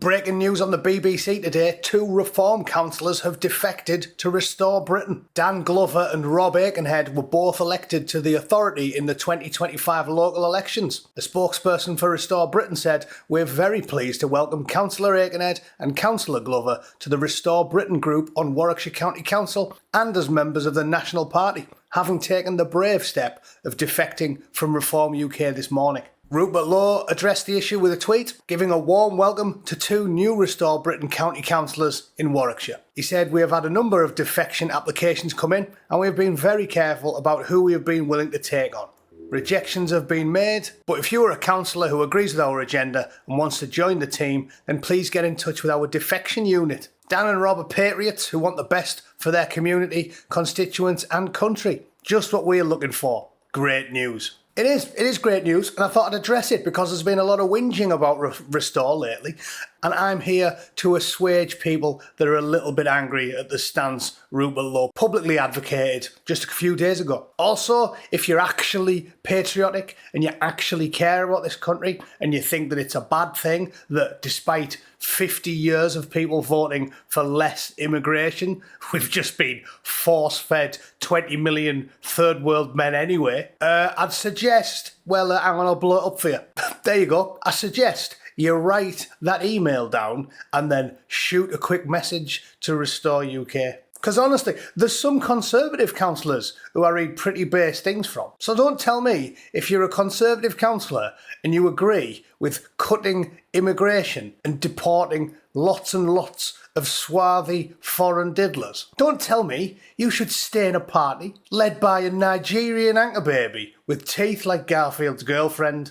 Breaking news on the BBC today, 2 Reform councillors have defected to restore Britain. Glover and Rob Aikenhead were both elected to the authority in the 2025 local elections. A spokesperson for Restore Britain said, "We're very pleased to welcome Councillor Aikenhead and Councillor Glover to the Restore Britain group on Warwickshire County Council and as members of the National Party, having taken the brave step of defecting from Reform UK this morning." Rupert Lowe addressed the issue with a tweet, giving a warm welcome to 2 new Restore Britain County Councillors in Warwickshire. He said, "We have had a number of defection applications come in and we have been very careful about who we have been willing to take on. Rejections have been made, but if you are a councillor who agrees with our agenda and wants to join the team, then please get in touch with our Defection unit. Dan and Rob are patriots who want the best for their community, constituents and country. Just what we are looking for." Great news. It is great news, and I thought I'd address it because there's been a lot of whinging about Restore lately, and I'm here to assuage people that are a little bit angry at the stance Rupert Lowe publicly advocated just a few days ago. Also, if you're actually patriotic and you actually care about this country and you think that it's a bad thing that despite 50 years of people voting for less immigration, we've just been force-fed 20 million third world men anyway, I'd suggest, hang on, I'll blow it up for you. There you go. I suggest you write that email down and then shoot a quick message to Restore UK. Because honestly, there's some Conservative councillors who I read pretty base things from. So don't tell me if you're a Conservative councillor and you agree with cutting immigration and deporting lots and lots of swarthy foreign diddlers. Don't tell me you should stay in a party led by a Nigerian anchor baby with teeth like Garfield's girlfriend.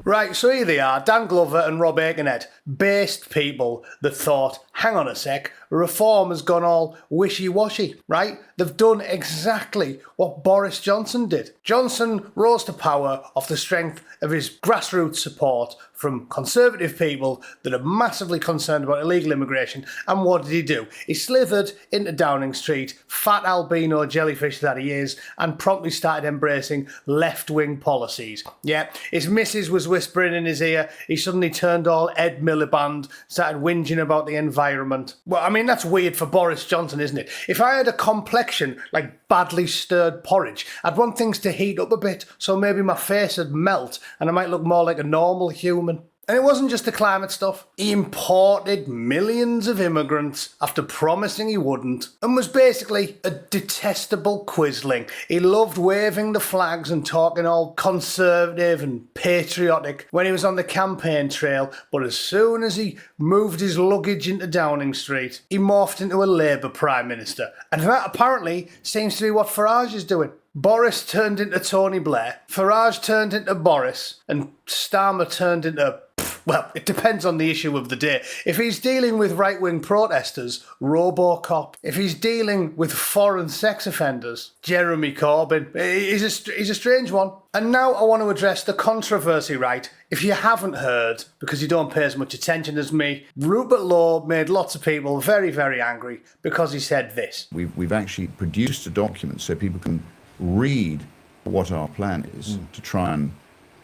Right, so here they are, Dan Glover and Rob Aikenhead, based people that thought, hang on a sec, Reform has gone all wishy-washy, right? They've done exactly what Boris Johnson did. Johnson rose to power off the strength of his grassroots support from Conservative people that are massively concerned about illegal immigration. And what did he do? He slithered into Downing Street, fat albino jellyfish that he is, and promptly started embracing left-wing policies. Yeah, his missus was whispering in his ear. He suddenly turned all Ed Miliband, started whinging about the environment. Well, I mean, that's weird for Boris Johnson, isn't it? If I had a complexion like badly stirred porridge, I'd want things to heat up a bit, so maybe my face would melt and I might look more like a normal human. And it wasn't just the climate stuff. He imported millions of immigrants after promising he wouldn't, and was basically a detestable quisling. He loved waving the flags and talking all conservative and patriotic when he was on the campaign trail, but as soon as he moved his luggage into Downing Street, he morphed into a Labour Prime Minister. And that apparently seems to be what Farage is doing. Boris turned into Tony Blair, Farage turned into Boris, and Starmer turned into... well, it depends on the issue of the day. If he's dealing with right-wing protesters, Robocop. If he's dealing with foreign sex offenders, Jeremy Corbyn. He's a strange one. And now I want to address the controversy, right? If you haven't heard, because you don't pay as much attention as me, Rupert Lowe made lots of people very, very angry because he said this. We've actually produced a document so people can read what our plan is to try and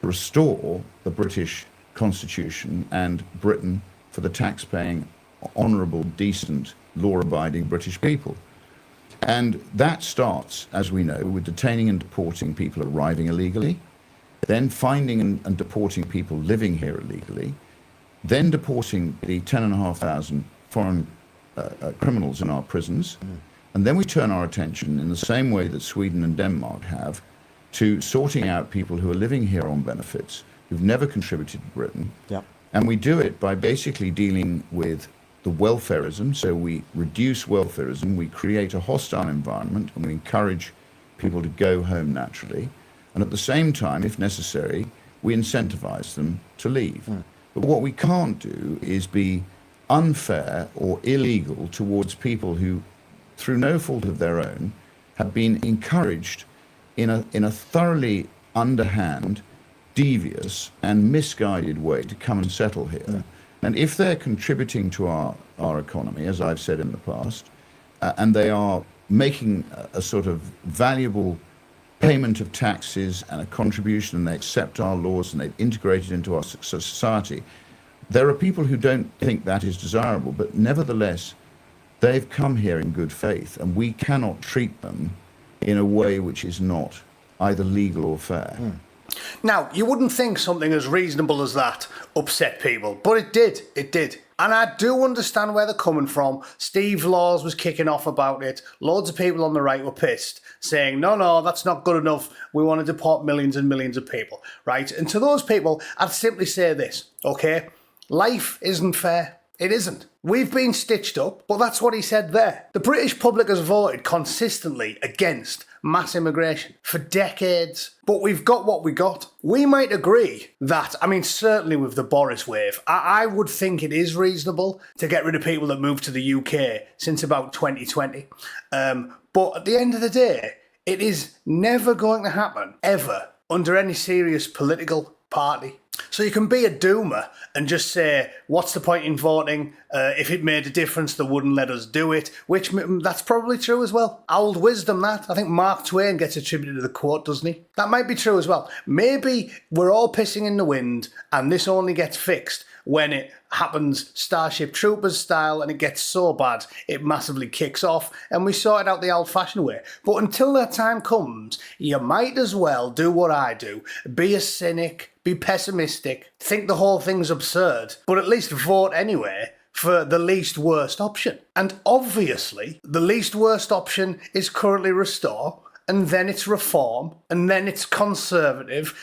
restore the British Constitution and Britain for the tax-paying, honourable, decent, law-abiding British people. And that starts, as we know, with detaining and deporting people arriving illegally, then finding and deporting people living here illegally, then deporting the 10,500 foreign criminals in our prisons, and then we turn our attention, in the same way that Sweden and Denmark have, to sorting out people who are living here on benefits, who've never contributed to Britain. Yep. And we do it by basically dealing with the welfarism. So we reduce welfarism, we create a hostile environment, and we encourage people to go home naturally. And at the same time, if necessary, we incentivize them to leave. But what we can't do is be unfair or illegal towards people who, through no fault of their own, have been encouraged in a thoroughly underhand, devious and misguided way to come and settle here. And if they're contributing to our economy, as I've said in the past, and they are making a sort of valuable payment of taxes and a contribution, and they accept our laws and they've integrated into our society. There are people who don't think that is desirable, but nevertheless, they've come here in good faith, and we cannot treat them in a way which is not either legal or fair. Now, you wouldn't think something as reasonable as that upset people, but it did. It did. And I do understand where they're coming from. Steve Laws was kicking off about it. Loads of people on the right were pissed, saying, no, that's not good enough. We want to deport millions and millions of people, right? And to those people, I'd simply say this, okay? Life isn't fair. It isn't. We've been stitched up, but that's what he said there. The British public has voted consistently against mass immigration for decades, but we've got what we got. We might agree that, certainly with the Boris wave, I would think it is reasonable to get rid of people that moved to the UK since about 2020. But at the end of the day, it is never going to happen, ever, under any serious political party. So you can be a doomer and just say, what's the point in voting? If it made a difference, they wouldn't let us do it, which that's probably true as well. Old wisdom, that. I think Mark Twain gets attributed to the quote, doesn't he? That might be true as well. Maybe we're all pissing in the wind and this only gets fixed when it happens Starship Troopers style and it gets so bad it massively kicks off and we sort it out the old-fashioned way. But until that time comes, you might as well do what I do. Be a cynic, be pessimistic, think the whole thing's absurd, but at least vote anyway for the least worst option. And obviously, the least worst option is currently restore, and then it's reform, and then it's conservative.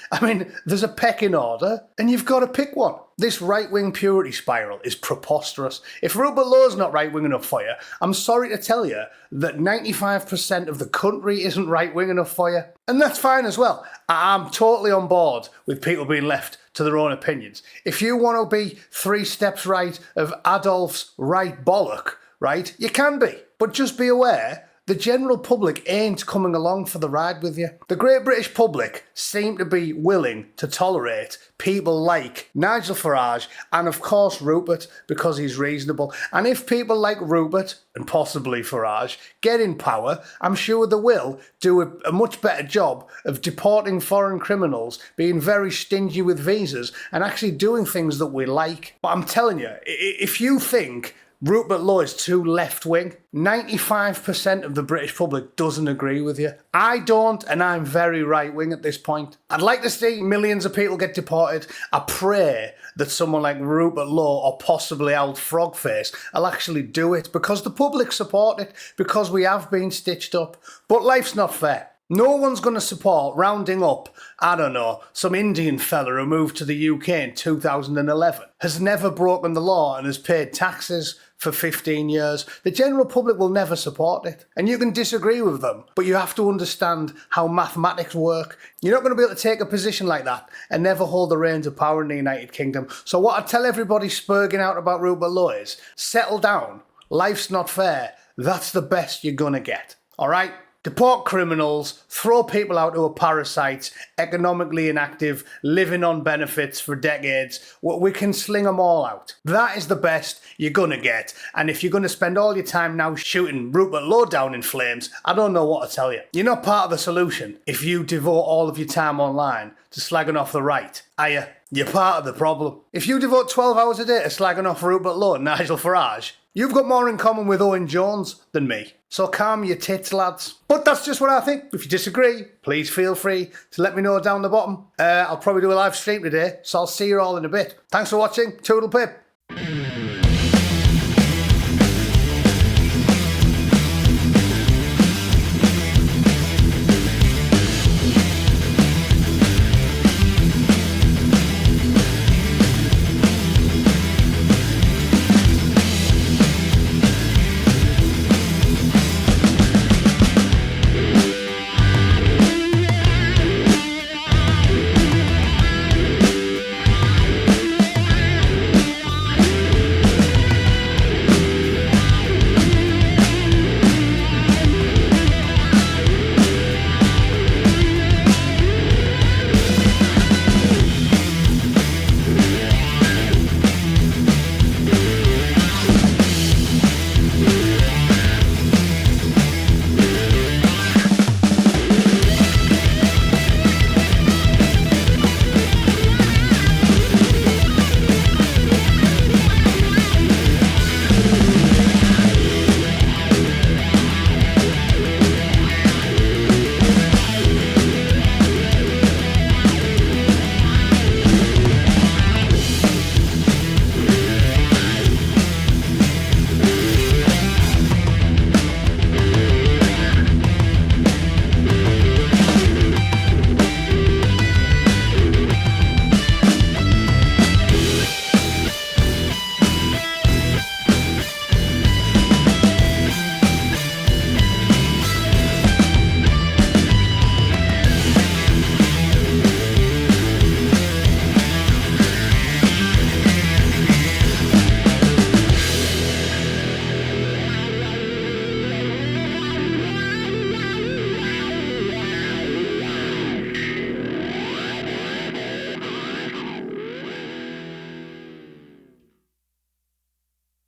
There's a pecking order, and you've got to pick one. This right-wing purity spiral is preposterous. If Rupert Lowe's not right-wing enough for you, I'm sorry to tell you that 95% of the country isn't right-wing enough for you. And that's fine as well. I'm totally on board with people being left to their own opinions. If you want to be 3 steps right of Adolf's right bollock, right, you can be. But just be aware, the general public ain't coming along for the ride with you. The great British public seem to be willing to tolerate people like Nigel Farage and of course Rupert because he's reasonable. And if people like Rupert and possibly Farage get in power, I'm sure they will do a much better job of deporting foreign criminals, being very stingy with visas and actually doing things that we like. But I'm telling you, if you think Rupert Lowe is too left-wing, 95% of the British public doesn't agree with you. I don't, and I'm very right-wing at this point. I'd like to see millions of people get deported. I pray that someone like Rupert Lowe or possibly old Frogface will actually do it because the public support it, because we have been stitched up. But life's not fair. No one's going to support rounding up, some Indian fella who moved to the UK in 2011, has never broken the law and has paid taxes for 15 years. The general public will never support it. And you can disagree with them, but you have to understand how mathematics work. You're not going to be able to take a position like that and never hold the reins of power in the United Kingdom. So what I tell everybody spurging out about Rupert Lowe is, settle down. Life's not fair. That's the best you're going to get. All right? Deport criminals, throw people out who are parasites, economically inactive, living on benefits for decades. We can sling them all out. That is the best you're going to get. And if you're going to spend all your time now shooting Rupert Lowe down in flames, I don't know what to tell you. You're not part of the solution if you devote all of your time online to slagging off the right, are you? You're part of the problem. If you devote 12 hours a day to slagging off Rupert Lowe and Nigel Farage, you've got more in common with Owen Jones than me. So calm your tits, lads. But that's just what I think. If you disagree, please feel free to let me know down the bottom. I'll probably do a live stream today, so I'll see you all in a bit. Thanks for watching. Toodle pip.